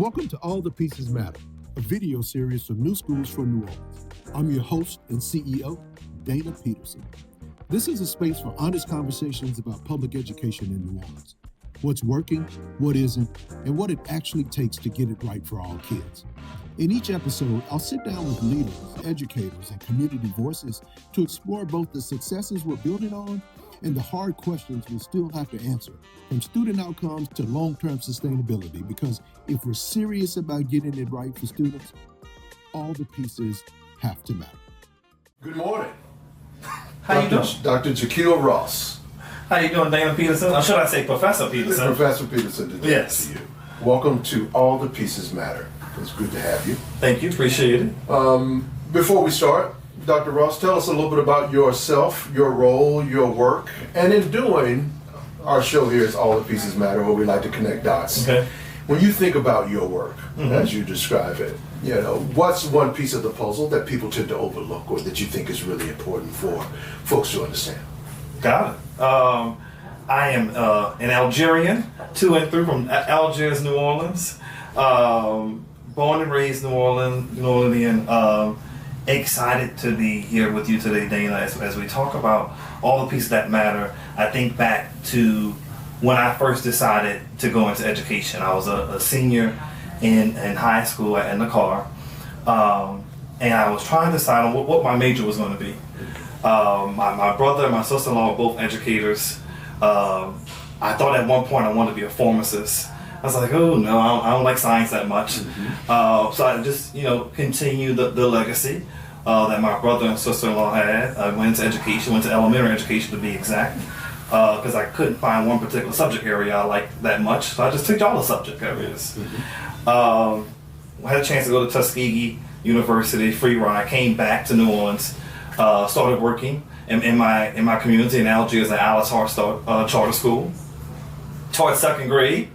Welcome to All the Pieces Matter, a video series from New Schools for New Orleans. I'm your host and CEO, Dana Peterson. This is a space for honest conversations about public education in New Orleans. What's working, what isn't, and what it actually takes to get it right for all kids. In each episode, I'll sit down with leaders, educators, and community voices to explore both the successes we're building on and the hard questions we still have to answer, from student outcomes to long-term sustainability, because if we're serious about getting it right for students, all the pieces have to matter. Good morning. How you doing? Dr. Jaquil Ross. How you doing, Dana Peterson? Or should I say Professor Peterson? Professor Peterson, Yes. to you. Welcome to All the Pieces Matter. It's good to have you. Thank you, appreciate it. Before we start, Dr. Ross, tell us a little bit about yourself, your role, your work, and in doing, our show here is All the Pieces Matter, where we like to connect dots. Okay. When you think about your work, as you describe it, what's one piece of the puzzle that people tend to overlook or that you think is really important for folks to understand? Got it. I am an Algerian, to and through from Algiers, New Orleans. Born and raised New Orleanian. Excited to be here with you today, Dana, as we talk about all the pieces that matter. I think back to when I first decided to go into education. I was a senior in high school in the car, and I was trying to decide on what my major was going to be. My brother and my sister-in-law were both educators. I thought at one point I wanted to be a pharmacist. I was like, oh no, I don't like science that much. So I just, continued the legacy that my brother and sister-in-law had. I went into education, went to elementary education to be exact, because I couldn't find one particular subject area I liked that much. So I just took all the subject areas. I had a chance to go to Tuskegee University, free ride, came back to New Orleans, started working in my community in Algiers at Alice Hart Charter School. Taught second grade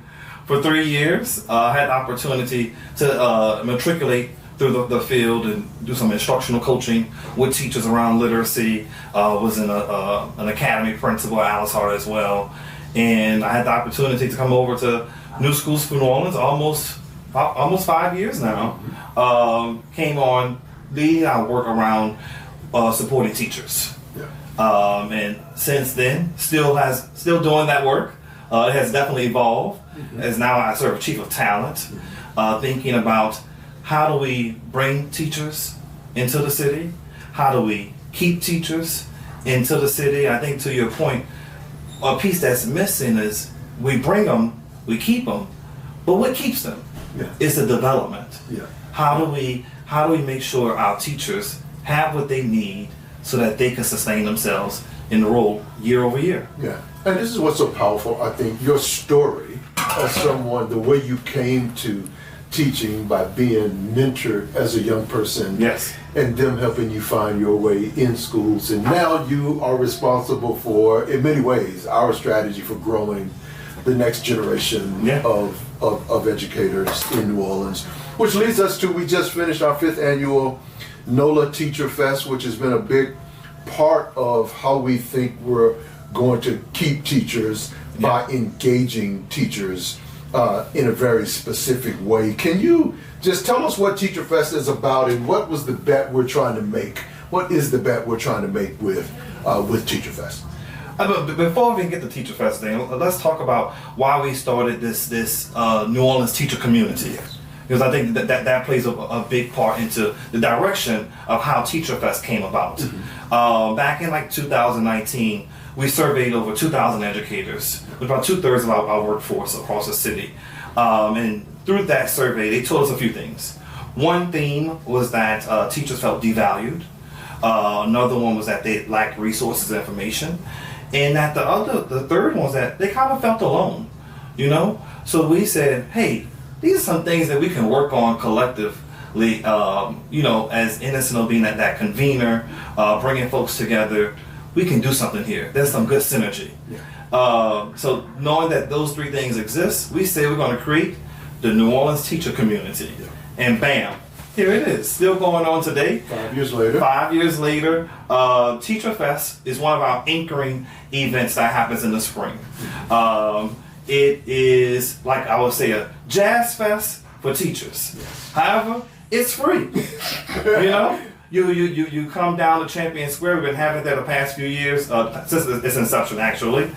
for 3 years. Had the opportunity to matriculate through the field and do some instructional coaching with teachers around literacy. Was in an academy principal at Alice Hart as well. And I had the opportunity to come over to New Schools for New Orleans almost 5 years now. Came on leading our work around supporting teachers. And since then, still doing that work. It has definitely evolved. As now I serve Chief of Talent, thinking about how do we bring teachers into the city? How do we keep teachers into the city? I think to your point, a piece that's missing is we bring them, we keep them, but what keeps them is the development. How do we make sure our teachers have what they need so that they can sustain themselves in the role year over year? And this is what's so powerful, I think, your story as someone, the way you came to teaching by being mentored as a young person. And them helping you find your way in schools. And now you are responsible for, in many ways, our strategy for growing the next generation of educators in New Orleans. Which leads us to, we just finished our 5th annual NOLA Teacher Fest, which has been a big part of how we think we're going to keep teachers by engaging teachers in a very specific way. Can you just tell us what Teacher Fest is about and what was the bet we're trying to make? What is the bet we're trying to make with Teacher Fest? Before we get to Teacher Fest, Dan, let's talk about why we started this New Orleans teacher community. Because I think that plays a big part into the direction of how Teacher Fest came about. Back in 2019, we surveyed over 2,000 educators, with about 2/3 of our workforce across the city. And through that survey, they told us a few things. One theme was that teachers felt devalued. Another one was that they lacked resources and information. And that the third one was that they kind of felt alone, So we said, hey, these are some things that we can work on collectively, as Innocent of being that convener, bringing folks together. We can do something here. There's some good synergy. So knowing that those 3 things exist, we say we're going to create the New Orleans teacher community. And bam, here it is, still going on today. 5 years later. 5 years later. Teacher Fest is one of our anchoring events that happens in the spring. It is, like I would say, a jazz fest for teachers. However, it's free. You know, you come down to Champion Square. We've been having that the past few years, since its inception actually.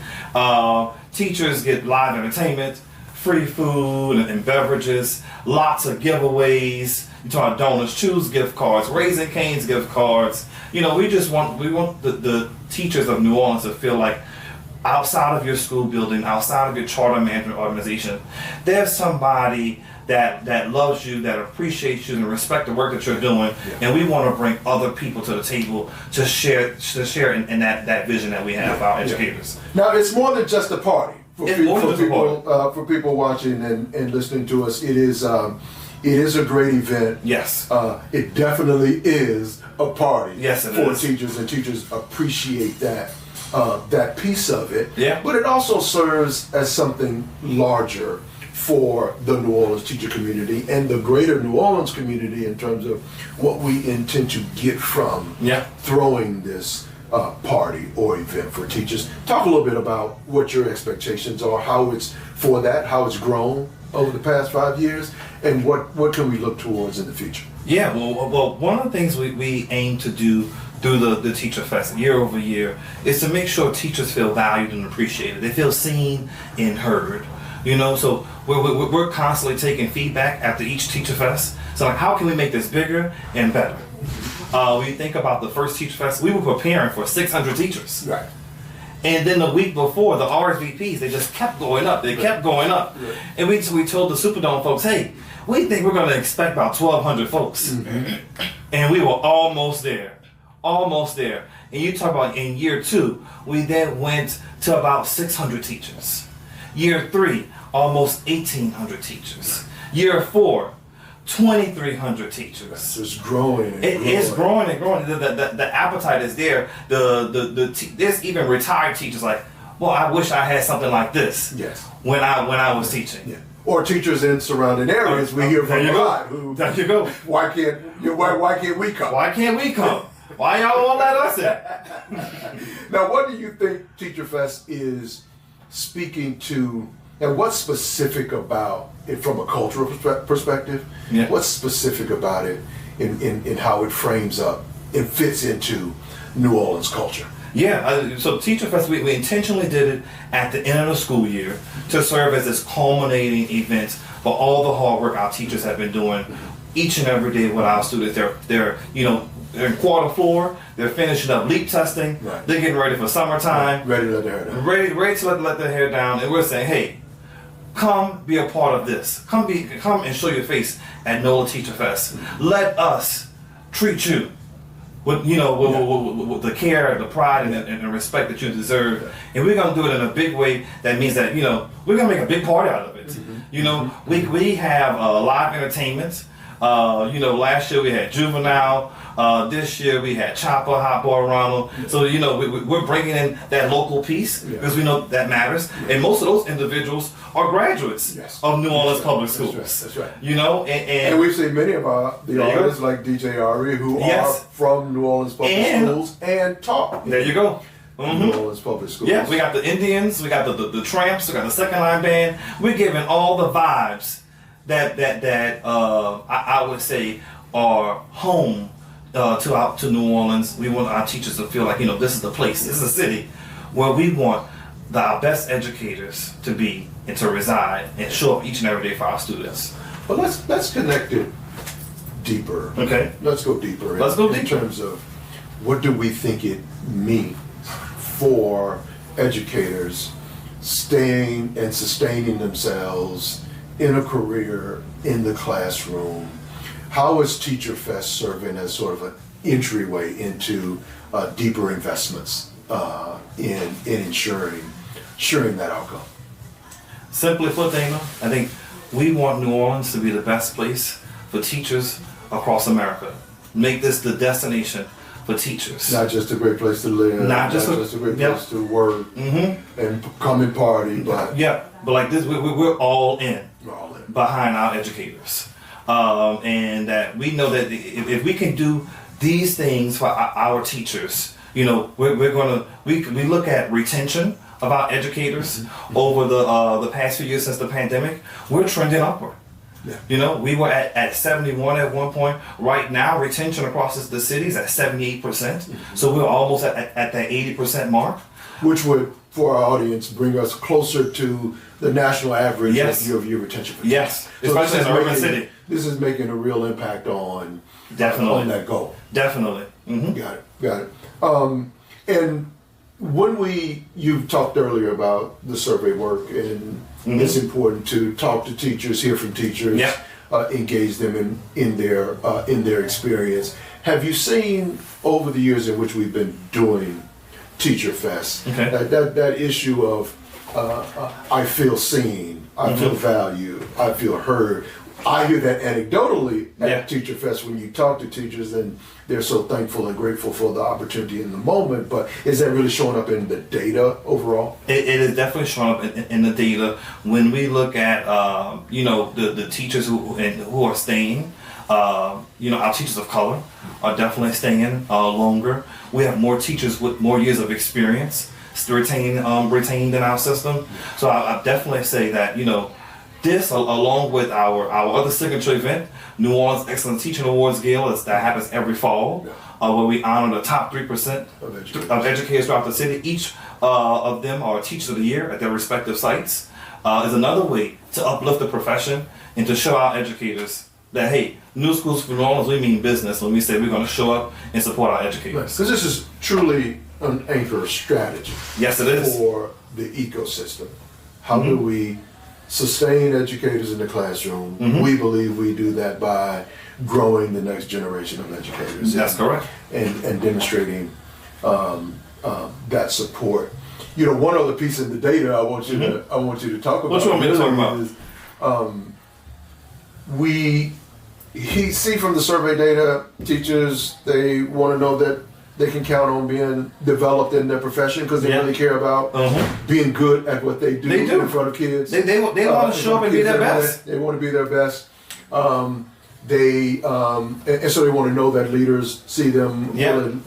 Teachers get live entertainment, free food and beverages, lots of giveaways. You talk about Donors Choose gift cards, Raising Cane's gift cards. You know, we want the teachers of New Orleans to feel like outside of your school building, outside of your charter management organization, there's somebody that loves you, that appreciates you, and respect the work that you're doing, and we want to bring other people to the table to share in that vision that we have for our educators. Now, it's more than just a party. For people watching and listening to us, it is a great event. Yes. It definitely is a party. Yes, it for is. teachers, and teachers appreciate that piece of it. Yeah. But it also serves as something larger for the New Orleans teacher community and the greater New Orleans community in terms of what we intend to get from throwing this party or event for teachers. Talk a little bit about what your expectations are, how it's grown over the past 5 years, and what can we look towards in the future? Yeah, well, one of the things we aim to do through the Teacher Fest year over year is to make sure teachers feel valued and appreciated. They feel seen and heard. You know, so we're constantly taking feedback after each Teacher Fest. So like, how can we make this bigger and better? When you think about the first Teacher Fest, we were preparing for 600 teachers. Right. And then the week before, the RSVPs, they just kept going up. They kept going up. Right. And we told the Superdome folks, hey, we think we're going to expect about 1,200 folks. And we were almost there. Almost there. And you talk about in year 2, we then went to about 600 teachers. Year 3, almost 1,800 teachers. Year 4, 2,300 teachers. It's growing. It's growing and growing. The appetite is there. There's even retired teachers like, well, I wish I had something like this. Yes. When I was teaching. Yeah. Or teachers in surrounding areas. We hear from a lot. There you go. Why can't we come? Why can't we come? Why y'all won't let us in? Now, what do you think Teacher Fest is speaking to, and what's specific about it from a cultural perspective? Yeah. What's specific about it in how it frames up and fits into New Orleans culture? Yeah, so Teacher Fest, we intentionally did it at the end of the school year to serve as this culminating event for all the hard work our teachers have been doing each and every day with our students. They're in quarter 4, they're finishing up LEAP testing, Right. They're getting ready for summertime, Ready to let their hair down. ready to let their hair down, and we're saying, hey, come be a part of this. Come and show your face at NOLA Teacher Fest. Let us treat you with with the care, the pride, and the respect that you deserve. And we're gonna do it in a big way. That means that we're gonna make a big party out of it. We have live entertainment. Last year we had Juvenile. This year we had Chopper, Hot Boy Ronald. So we're bringing in that local piece because we know that matters. And most of those individuals are graduates of New Orleans public schools. That's right. And we've seen many of the artists like DJ Ari who are from New Orleans public schools and taught. There you go. New Orleans public schools. Yeah, we got the Indians, we got the Tramps, we got the Second Line Band. We're giving all the vibes that I would say are home to New Orleans. We want our teachers to feel like this is the place, this is a city where we want our best educators to be and to reside and show up each and every day for our students. But let's connect it deeper. Okay. Let's go deeper. In terms of what do we think it means for educators staying and sustaining themselves in a career in the classroom. How is Teacher Fest serving as sort of an entryway into deeper investments in ensuring that outcome? Simply put, Dana, I think we want New Orleans to be the best place for teachers across America. Make this the destination for teachers. Not just a great place to live, not just a great place to work and come and party, but but like this, we're all in. We're all in behind our educators, and that we know that if we can do these things for our teachers, we look at retention of our educators over the past few years since the pandemic. We're trending upward. Yeah. We were at 71 at one point. Right now, retention across the city is at 78%. Mm-hmm. So we're almost at that 80% mark. Which would, for our audience, bring us closer to the national average of year-over-year retention. Yes, so especially in an urban city. This is making a real impact on that goal. Definitely. Mm-hmm. Got it. And when you've talked earlier about the survey work, and it's important to talk to teachers, hear from teachers, engage them in their experience. Have you seen over the years in which we've been doing Teacher Fest, that issue of I feel seen, I feel valued, I feel heard? I hear that anecdotally at Teacher Fest when you talk to teachers, and they're so thankful and grateful for the opportunity in the moment. But is that really showing up in the data overall? It is definitely showing up in the data. When we look at the teachers who are staying, our teachers of color are definitely staying longer. We have more teachers with more years of experience retained in our system. So I definitely say that this, along with our other signature event, New Orleans Excellent Teaching Awards Gala, that happens every fall, where we honor the top 3% of educators throughout the city. Each of them are Teachers of the Year at their respective sites. Is another way to uplift the profession and to show our educators that, hey, New Schools for New Orleans, we mean business when we say we're going to show up and support our educators. Because this is truly an anchor strategy. Yes, it is. For the ecosystem. How do we sustain educators in the classroom? We believe we do that by growing the next generation of educators. That's correct. And demonstrating that support. One other piece of the data I want you to talk about. What you want me to talk about? Is, we see from the survey data, teachers, they want to know that they can count on being developed in their profession because they really care about being good at what they do in front of kids. They want to show up and be their best. They want to be their best. And so they want to know that leaders see them,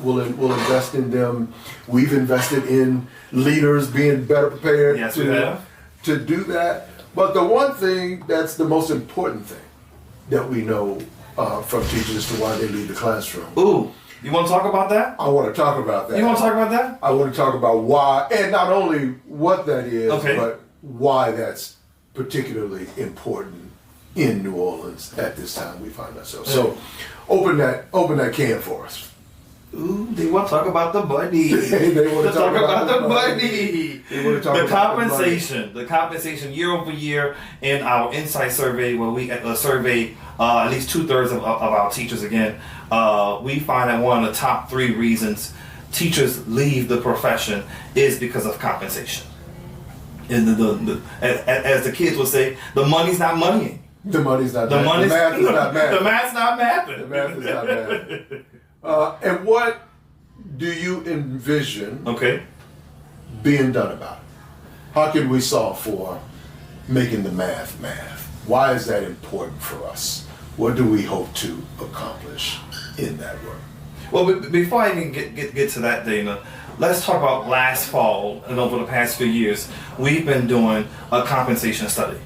will invest in them. We've invested in leaders being better prepared to do that. But the one thing that's the most important thing that we know from teachers as to why they leave the classroom. Ooh. You want to talk about that? I want to talk about that. You want to talk about that? I want to talk about why, and not only what that is, but why that's particularly important in New Orleans at this time we find ourselves. So, open that can for us. Ooh, they want to talk about the money. They want to talk about the money. They want to talk about the compensation year over year in our insight survey, where we survey at least 2/3 of our teachers again. We find that one of the top 3 reasons teachers leave the profession is because of compensation. And as the kids would say, the money's not moneying. The money's not the math is not math. The math's not mathing. The math is not math. And what do you envision being done about it? How can we solve for making the math? Why is that important for us? What do we hope to accomplish in that work? Well, before I even get to that, Dana, let's talk about last fall and over the past few years. We've been doing a compensation study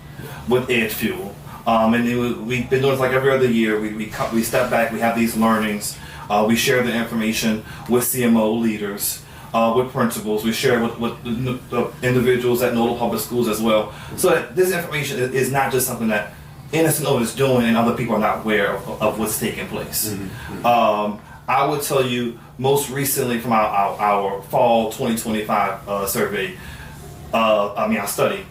with EdFuel. And we've been doing it like every other year. We step back, we have these learnings, we share the information with CMO leaders, with principals, we share it with the individuals at NOLA Public Schools as well. So that this information is not just something that NSNO is doing and other people are not aware of what's taking place. I would tell you most recently from our fall 2025 survey, our study,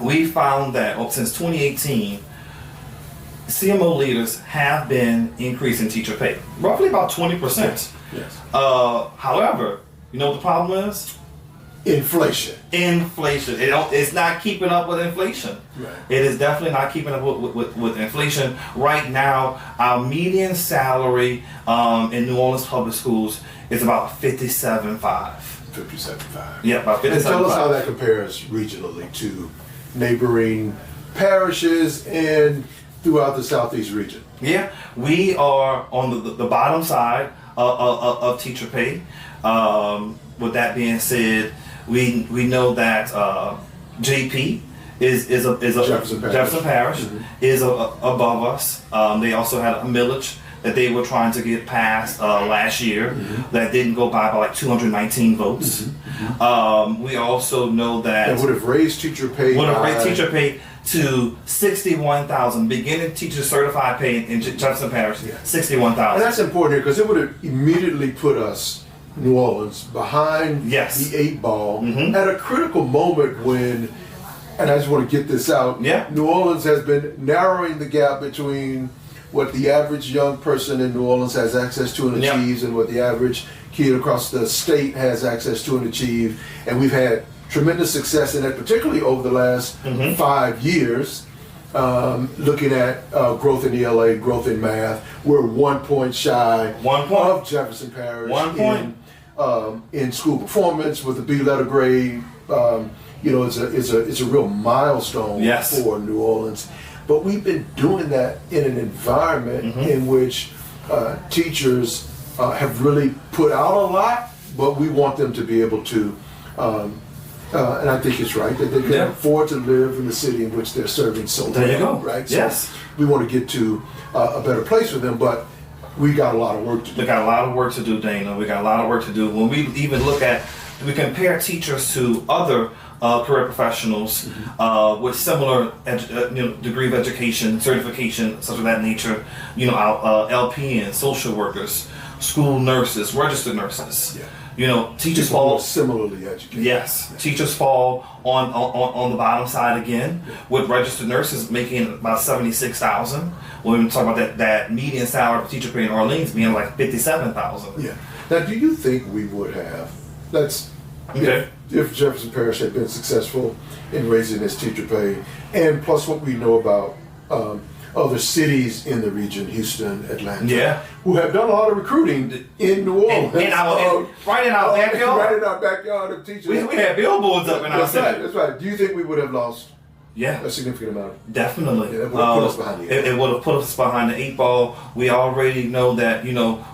we found that since 2018, CMO leaders have been increasing teacher pay, roughly about 20%. Yes. However, you know what the problem is? Inflation. It's not keeping up with inflation. Right. It is definitely not keeping up with inflation. Right now, our median salary in New Orleans Public Schools is about $57,500. $57,500. Yeah, about $57,500. And tell us how that compares regionally to neighboring parishes and throughout the Southeast region. Yeah, we are on the bottom side of teacher pay. With that being said, we know that JP is Jefferson Parish is above us. They also had a millage that they were trying to get passed last year that didn't go by like 219 votes. We also know that would have raised teacher pay. To 61,000 beginning teacher certified pay in Jefferson Parish. 61,000. And that's important here because it would have immediately put us, New Orleans, behind the 8 ball at a critical moment when, and I just want to get this out, New Orleans has been narrowing the gap between what the average young person in New Orleans has access to and achieves and what the average kid across the state has access to and achieve. And we've had tremendous success in that, particularly over the last 5 years. Looking at growth in ELA, growth in math, we're 1 point shy of Jefferson Parish in school performance with a B letter grade. It's a real milestone for New Orleans. But we've been doing that in an environment in which teachers have really put out a lot, but we want them to be able to. And I think it's right that they can afford to live in the city in which they're serving so well. There you go. Right? So we want to get to a better place for them, but we got a lot of work to do. We got a lot of work to do, Dana. We got a lot of work to do. When we even we compare teachers to other career professionals with similar degree of education, certification, such of that nature. LPN, social workers, school nurses, registered nurses. Teachers fall similarly educated. Teachers fall on the bottom side again, with registered nurses making about 76,000. When we talk about that median salary for teacher pay in Orleans being like 57,000. Yeah. Now, do you think we would have? If Jefferson Parish had been successful in raising its teacher pay, and plus what we know about other cities in the region, Houston, Atlanta, who have done a lot of recruiting in New Orleans. Right in our backyard. Right in our backyard of teachers. We had billboards up in our city. That's right. Do you think we would have lost a significant amount? Definitely. It would have put us behind the 8 ball. It would have put us behind the 8 ball. We already know that,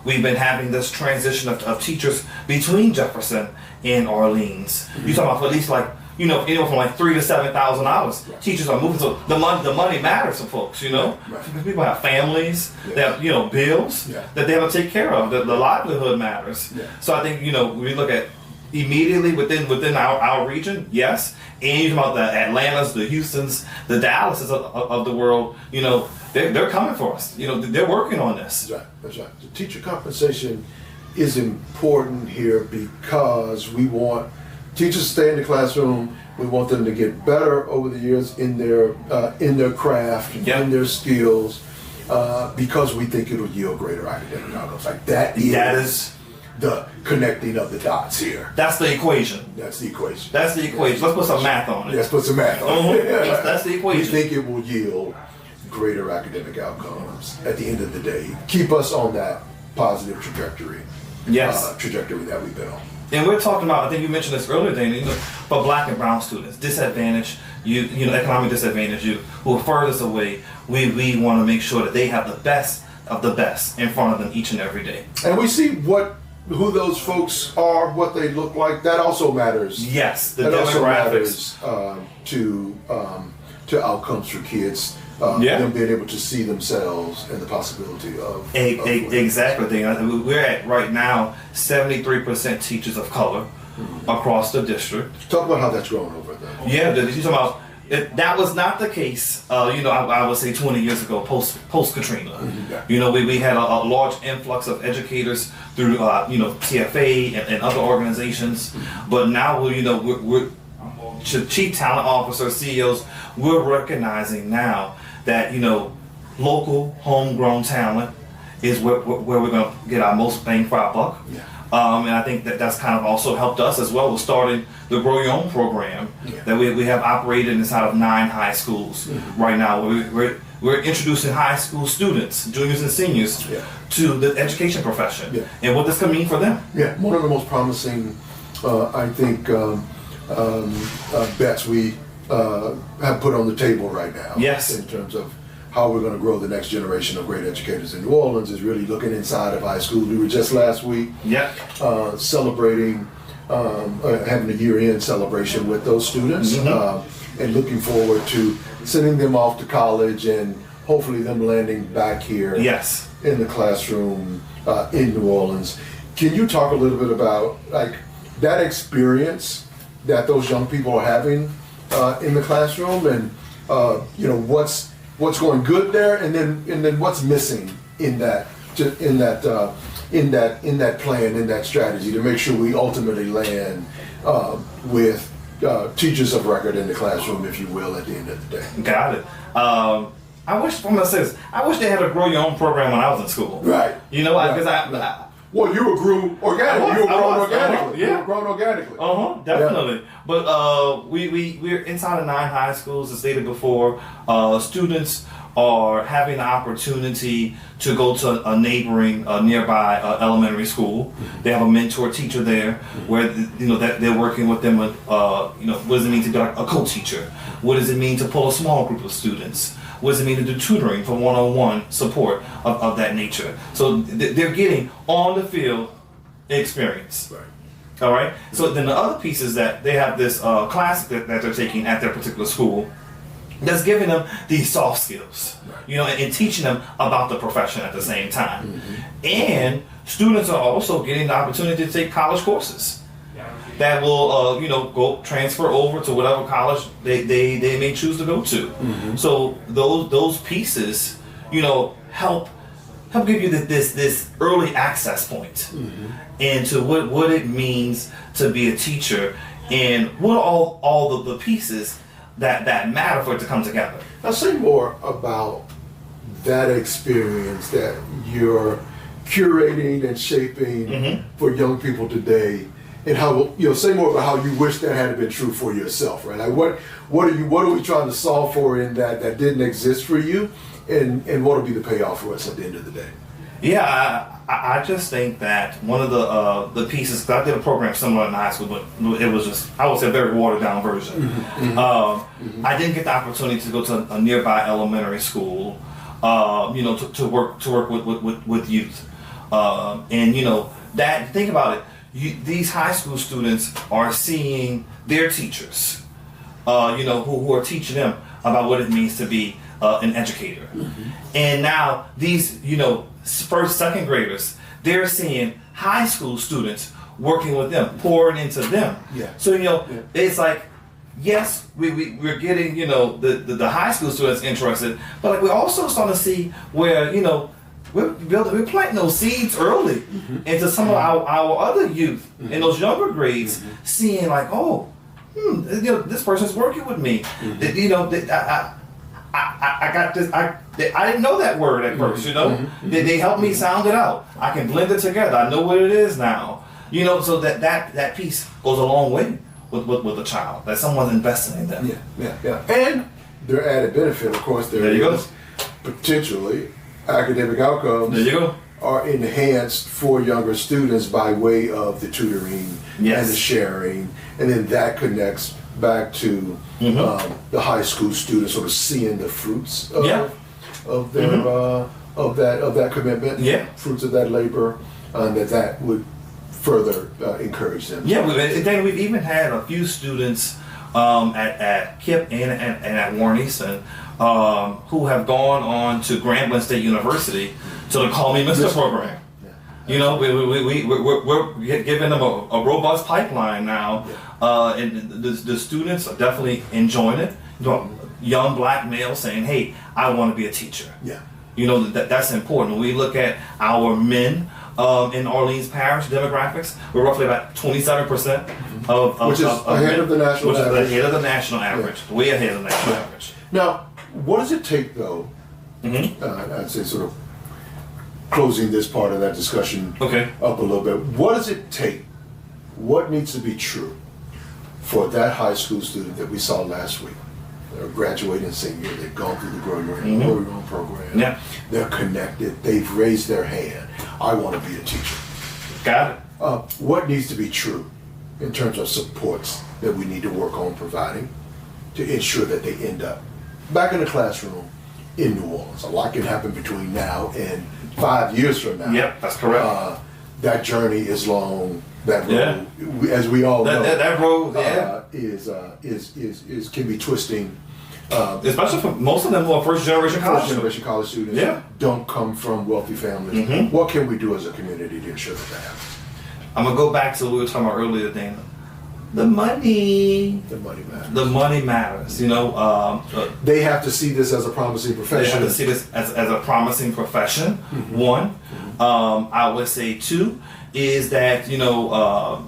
we've been having this transition of teachers between Jefferson and Orleans. You're talking about for at least anywhere from like $3,000 to $7,000. Right. Teachers are moving, so the money matters to folks. Right. People have families, they have bills that they have to take care of. The livelihood matters. So I think we look at immediately within our region, yes. And you're talking about the Atlantas, the Houstons, the Dallases of the world. They're coming for us. They're working on this. That's right. The teacher compensation is important here because we want teachers to stay in the classroom. We want them to get better over the years in their craft, in their skills, because we think it'll yield greater academic outcomes. That is the connecting of the dots here. That's the equation. That's the equation. Let's put some math on it. Let's put some math on it. That's the equation. We think it will yield greater academic outcomes at the end of the day. Keep us on that positive trajectory. Trajectory that we've been on. And we're talking about, I think you mentioned this earlier, Dana, for black and brown students, disadvantaged, economic disadvantage, who are furthest away, we want to make sure that they have the best of the best in front of them each and every day. And we see who those folks are, what they look like. That also matters. Yes, the that demographics. Also matters to outcomes for kids. Them being able to see themselves and the possibility of exactly. We're at right now 73% teachers of color across the district. Talk about how that's grown over there. Yeah, you're talking about that was not the case. I would say 20 years ago, post Katrina. We had a large influx of educators through TFA and other organizations, but now we're chief talent officers, CEOs. We're recognizing now that local homegrown talent is where we're going to get our most bang for our buck. And I think that's kind of also helped us as well with starting the Grow Your Own program that we have operated inside of 9 high schools right now. We're introducing high school students, juniors and seniors, to the education profession and what this can mean for them. One of the most promising, I think, bets we have put on the table right now in terms of how we're going to grow the next generation of great educators in New Orleans is really looking inside of high school. We were just last week celebrating, having a year-end celebration with those students. and looking forward to sending them off to college and hopefully them landing back here Yes. in the classroom in New Orleans. Can you talk a little bit about like that experience that those young people are having in the classroom, and you know what's going good there, and then what's missing in that plan, in that strategy to make sure we ultimately land with teachers of record in the classroom, if you will, at the end of the day. Got it. I wish, I'm gonna say this, I wish they had a grow your own program when I was in school. Right. You know, because well, you were grew organically. You were grown organically. Yeah. You were grown organically. Definitely. Yeah. But we're inside of 9 high schools, as stated before. Students are having the opportunity to go to a neighboring, nearby elementary school. Mm-hmm. They have a mentor teacher there, where that they're working with them. What does it mean to be like a co-teacher? What does it mean to pull a small group of students? What does it mean to do tutoring for one-on-one support of that nature? So they're getting on the field experience. Right. All right. So then the other piece is that they have this class that they're taking at their particular school that's giving them these soft skills, and teaching them about the profession at the same time. Mm-hmm. And students are also getting the opportunity to take college courses that will, go transfer over to whatever college they may choose to go to. Mm-hmm. So those pieces, help give you this early access point into what it means to be a teacher, and what are all the pieces that matter for it to come together. Now say more about that experience that you're curating and shaping for young people today, and how say more about how you wish that had been true for yourself, right? Like what are we trying to solve for in that didn't exist for you, and what will be the payoff for us at the end of the day? Yeah, I just think that one of the pieces, because I did a program similar in high school, but it was just, I would say, a very watered down version. I didn't get the opportunity to go to a nearby elementary school, to work with youth, and that, think about it. These high school students are seeing their teachers, who are teaching them about what it means to be an educator. And now these, first, second graders, they're seeing high school students working with them, pouring into them. Yeah. So, it's like, yes, we're getting, the high school students interested, but like we're also starting to see where, we're planting those seeds early into some of our other youth in those younger grades, seeing like, this person's working with me. I got this. I didn't know that word at first. They helped me sound it out. I can blend it together. I know what it is now. So that piece goes a long way with a child. That someone's investing in them. Yeah. And their added benefit, of course, there is potentially academic outcomes. There you go. Are enhanced for younger students by way of the tutoring and the sharing, and then that connects back to the high school students sort of seeing the fruits of their of that commitment, fruits of that labor, that would further encourage them. Yeah, then we've even had a few students at KIPP and at Warren Easton who have gone on to Grambling State University to the Call Me Mr. program. We're giving them a robust pipeline now, and the students are definitely enjoying it. Young black males saying, "Hey, I want to be a teacher." Yeah. That's important. When we look at our men in Orleans Parish demographics, we're roughly about 27% of which is ahead of the national average. Which is ahead of the national average, way ahead of the national average. Now, what does it take, though? I'd say sort of closing this part of that discussion up a little bit. What does it take? What needs to be true for that high school student that we saw last week? They're graduating senior. They've gone through the Grow Your Own program. Yeah. They're connected. They've raised their hand. I want to be a teacher. Got it. What needs to be true in terms of supports that we need to work on providing to ensure that they end up back in the classroom in New Orleans? A lot can happen between now and 5 years from now. Yep, that's correct. that journey is long. That road, as we all know, that road is can be twisting. Especially for most of them who are first generation college students don't come from wealthy families. Mm-hmm. What can we do as a community to ensure that happens? I'm gonna go back to what we were talking about earlier, Dana. The money matters. The money matters. You know, they have to see this as a promising profession. They have to see this as a promising profession. Mm-hmm. One, mm-hmm. I would say two is that due to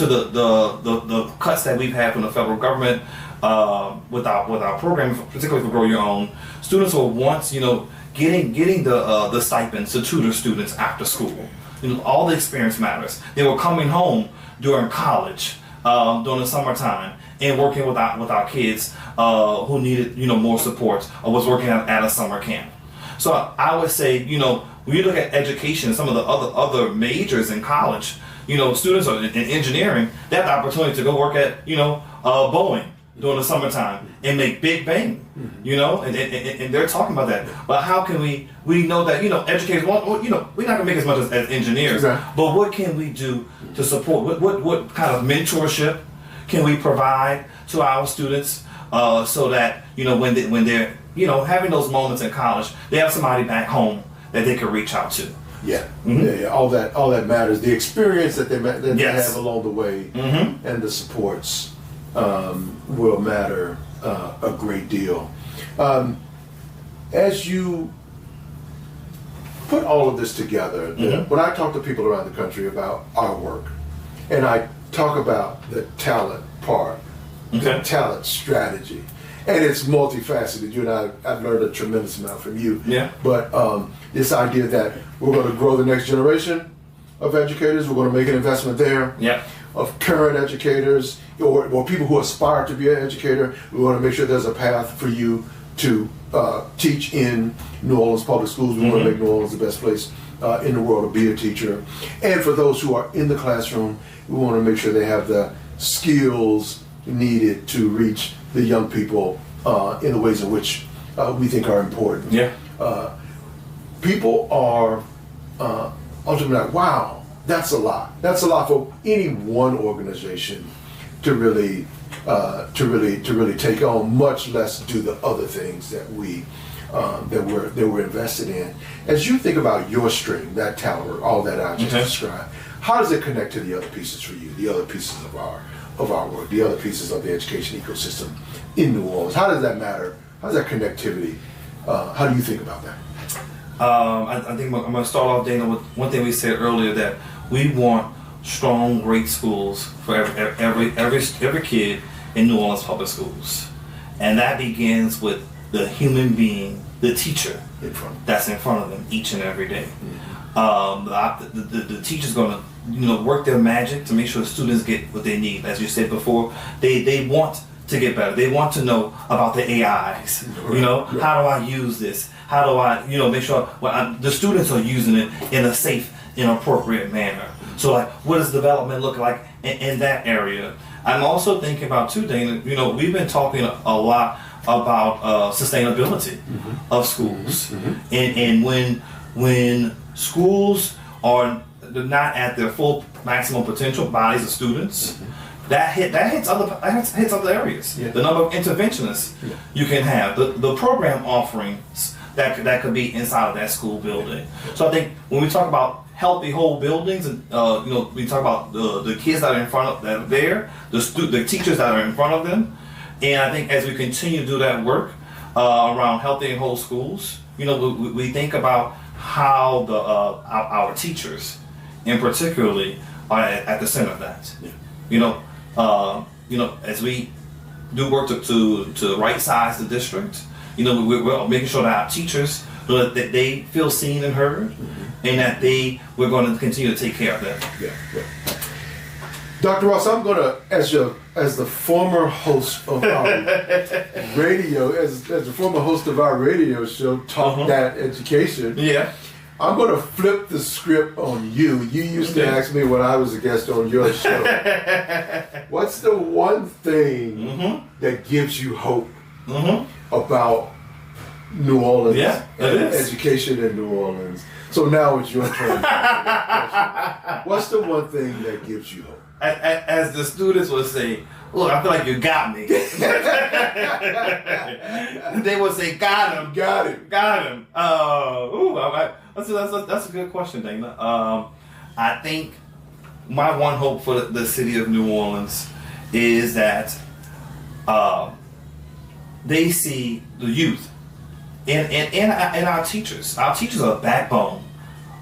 the cuts that we've had from the federal government with our program, particularly for Grow Your Own, students were once getting the stipends to tutor students after school. All the experience matters. They were coming home during college, during the summertime, and working with our kids who needed more support or was working at a summer camp. So I would say when you look at education, some of the other majors in college, students in engineering, they have the opportunity to go work at Boeing during the summertime and make big bang, and they're talking about that. But how can we know that educators we're not gonna make as much as engineers, but what can we do to support? What kind of mentorship can we provide to our students so that when they're having those moments in college, they have somebody back home that they can reach out to. Yeah, mm-hmm. yeah. All that matters. The experience that they have along the way, mm-hmm. and the supports will matter a great deal. As you put all of this together, mm-hmm. when I talk to people around the country about our work, and I talk about the talent part, the talent strategy, and it's multifaceted. You and I've learned a tremendous amount from you. Yeah. But this idea that we're going to grow the next generation of educators, we're going to make an investment there. Yeah. Of current educators or people who aspire to be an educator, we want to make sure there's a path for you to teach in New Orleans public schools. We mm-hmm. want to make New Orleans the best place in the world to be a teacher. And for those who are in the classroom, we want to make sure they have the skills needed to reach the young people in the ways in which we think are important. Yeah. People are ultimately like, wow, that's a lot. That's a lot for any one organization to really take on, much less do the other things that we're invested in. As you think about your stream, that talent work, all that I just described, how does it connect to the other pieces for you, the other pieces of our work, the other pieces of the education ecosystem in New Orleans? How does that matter? How does that connectivity? How do you think about that? I think I'm going to start off, Dana, with one thing we said earlier, that we want strong, great schools for every kid in New Orleans public schools, and that begins with the human being, the teacher that's in front of them each and every day. Mm-hmm. The teacher's going to work their magic to make sure the students get what they need. As you said before, they want to get better. They want to know about the AIs. How do I use this? How do I, make sure the students are using it in a safe and appropriate manner? So, what does development look like in that area? I'm also thinking about too, Dana. We've been talking a lot about sustainability mm-hmm. of schools, mm-hmm. and when schools are not at their full maximum potential, bodies of students. Mm-hmm. That hits other areas. Yeah. The number of interventionists you can have, the program offerings that could be inside of that school building. So I think when we talk about healthy whole buildings, and we talk about the kids that are in front of that are there, the teachers that are in front of them, and I think as we continue to do that work around healthy and whole schools, we think about how our teachers, in particularly, are at the center of that. Yeah. As we do work to right size the district, we're making sure that our teachers know that they feel seen and heard, mm-hmm. and that we're going to continue to take care of them. Yeah. Dr. Ross, I'm going to, as the former host of our radio show, Talk uh-huh. That Education. Yeah. I'm going to flip the script on you. You used to ask me when I was a guest on your show, what's the one thing mm-hmm. that gives you hope mm-hmm. about New Orleans. Yeah, it and is. education in New Orleans. So now it's your turn. What's the one thing that gives you hope? As the students would say, look, I feel like you got me. They would say, got him. Got him. Got him. That's a good question, Dana. I think my one hope for the city of New Orleans is that they see the youth and our teachers. Our teachers are the backbone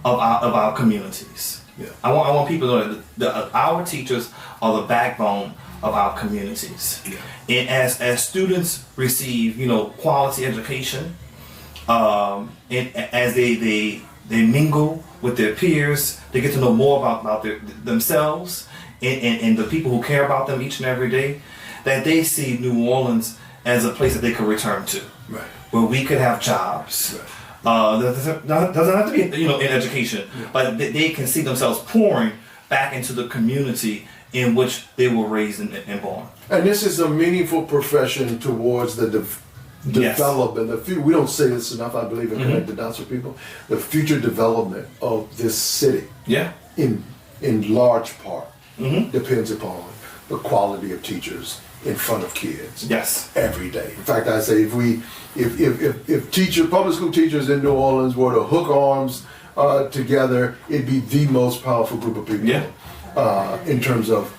of our communities. Yeah. I want people to know that our teachers are the backbone of our communities. Yeah. And as students receive, quality education, and as they mingle with their peers, they get to know more about themselves and the people who care about them each and every day, that they see New Orleans as a place that they could return to, Right. where we could have jobs. Right. Doesn't have to be in education, but they can see themselves pouring back into the community in which they were raised and born. And this is a meaningful profession towards the development. We don't say this enough, I believe, in Connect the Dots for people. The future development of this city, Yeah. in large part, depends upon the quality of teachers in front of kids. Yes. Every day. In fact, I say if public school teachers in New Orleans were to hook arms together, it'd be the most powerful group of people. Yeah. In terms of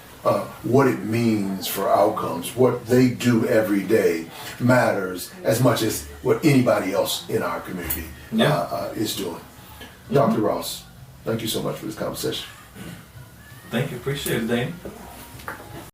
what it means for outcomes. What they do every day matters as much as what anybody else in our community is doing. Dr. Ross, thank you so much for this conversation. Thank you. Appreciate it, Dane.